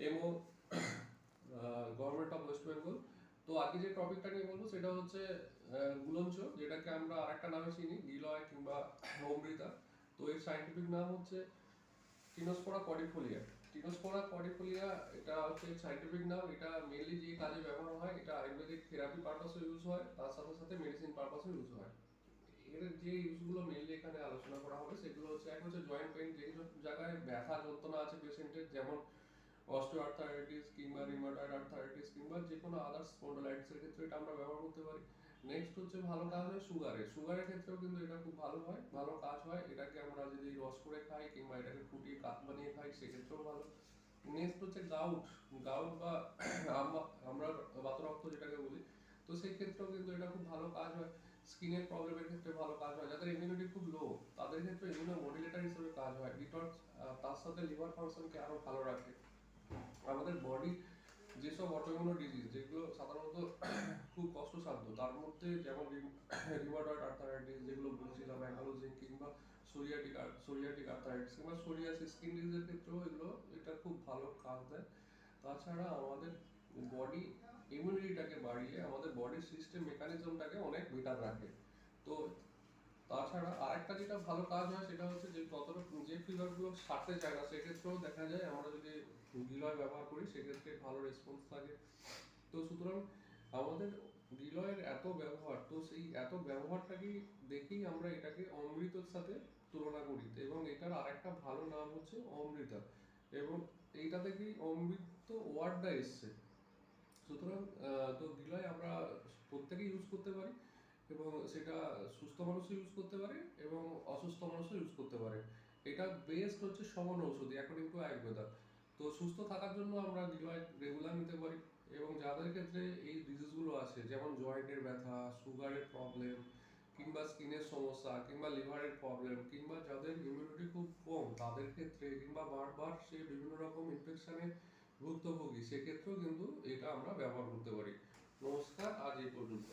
M O government of West Bengal. তো আজকে যে টপিকটা নিয়ে বলবো সেটা হচ্ছে গুলঞ্চ, যেটাকে আমরা আরেকটা নামে চিনি গিলয় কিংবা অমৃতা। তো এর সাইন্টিফিক নাম হচ্ছে টিনোস্পোরা কর্ডিফোলিয়া। টিনোস্পোরা কর্ডিফোলিয়া এটা হচ্ছে সাইন্টিফিক নাম। এটা মেনলি যে কাজে ব্যবহার হয়, এটা আয়ুর্বেদিক থেরাপি পারপাসে ইউজ হয়, তার সাথে সাথে মেডিসিন পারপাসে ইউজ হয়। এর যে ইউজগুলো মেনলি এখানে আলোচনা করা হবে সেগুলো হচ্ছে, এক হচ্ছে জয়েন্ট পেইন, যে জায়গায় ব্যথা যন্ত্রণা আছে পেশেন্টের, যেমন অস্টিওআর্থারাইটিস কিংবা রিউমাটয়েড আর্থারাইটিস কিংবা যে কোনো আদার্স স্পন্ডালাইটিসের ক্ষেত্রে এটা আমরা ব্যবহার করতে পারি। নেক্সট হচ্ছে ভালো কাজ হয় সুগারের ক্ষেত্রেও কিন্তু এটা খুব ভালো কাজ হয়। এটাকে আমরা যদি রস করে খাই কিংবা এটাকে ফুটিয়ে কাপ বানিয়ে খাই সেক্ষেত্রেও ভালো। নেক্সট হচ্ছে গাউট বা আমরা বাতরক্ত যেটাকে বলি, তো সেই ক্ষেত্রেও কিন্তু এটা খুব ভালো কাজ হয়। স্কিনের প্রবলেমের ক্ষেত্রে ভালো কাজ হয়, যাদের ইমিউনিটি খুব লো তাদের ক্ষেত্রে ইমিউনো মডুলেটর হিসেবে কাজ হয়। ডিটক্স, তার সাথে লিভার ফাংশনকে আরো ভালো রাখে। আমাদের বডি যেসব অটোইমিউন ডিজিজ যেগুলো সাধারণত খুব কষ্টসাধ্য, তার মধ্যে যেমন রিউমাটয়েড আর্থারাইটিস যেগুলো বলছিলাম, অ্যাঙ্গালোজিং কিংবা সোরিয়াটিক আর্থারাইটিস কিংবা সোরিয়াসিস, স্কিন ডিজিজের ক্ষেত্রেও এটা খুব ভালো কাজ দেয়। তাছাড়া আমাদের বডি ইমিউনিটিটাকে বাড়িয়ে আমাদের বডির সিস্টেম মেকানিজমটাকে অনেক বেটার রাখে। তো তাছাড়া আরেকটা যেটা ভালো কাজ হয় সেটা হচ্ছে যে যে ফিভারগুলো সারতে চায় না সেক্ষেত্রেও দেখা যায় আমরা যদি গিলয় ব্যবহার করি সেক্ষেত্রে ভালো রেসপন্স থাকে। তো সুতরাং আমাদের গিলয়ের এত ব্যবহার, তো সেই এত ব্যবহারটাকে দেখেই আমরা এটাকে অমৃতর সাথে তুলনা করি, এবং এটার আরেকটা ভালো নাম হচ্ছে অমৃতা, এবং এইটা থেকেই অমৃত ওয়ার্ডটা এসছে। সুতরাং তো গিলয় আমরা প্রত্যেকেই ইউজ করতে পারি, এবং সেটা সুস্থ মানুষও ইউজ করতে পারে এবং অসুস্থ মানুষও ইউজ করতে পারে। এটা বেস্ট হচ্ছে সমন ঔষধি অ্যাকর্ডিং টু আয়ুর্বেদা। তো সুস্থ থাকার জন্য আমরা গিলয় রেগুলার নিতে পারি, এবং যাদের ক্ষেত্রে এই ডিজিজগুলো আছে যেমন জয়েন্টের ব্যথা, সুগারের প্রবলেম কিংবা স্কিনের সমস্যা কিংবা লিভারের প্রবলেম, কিংবা যাদের ইমিউনিটি খুব কম তাদের ক্ষেত্রে, কিংবা বারবার সে বিভিন্ন রকম ইনফেকশনে ভুক্তভোগী, সেক্ষেত্রেও কিন্তু এটা আমরা ব্যবহার করতে পারি। নমস্কার, আজ এই পর্যন্ত।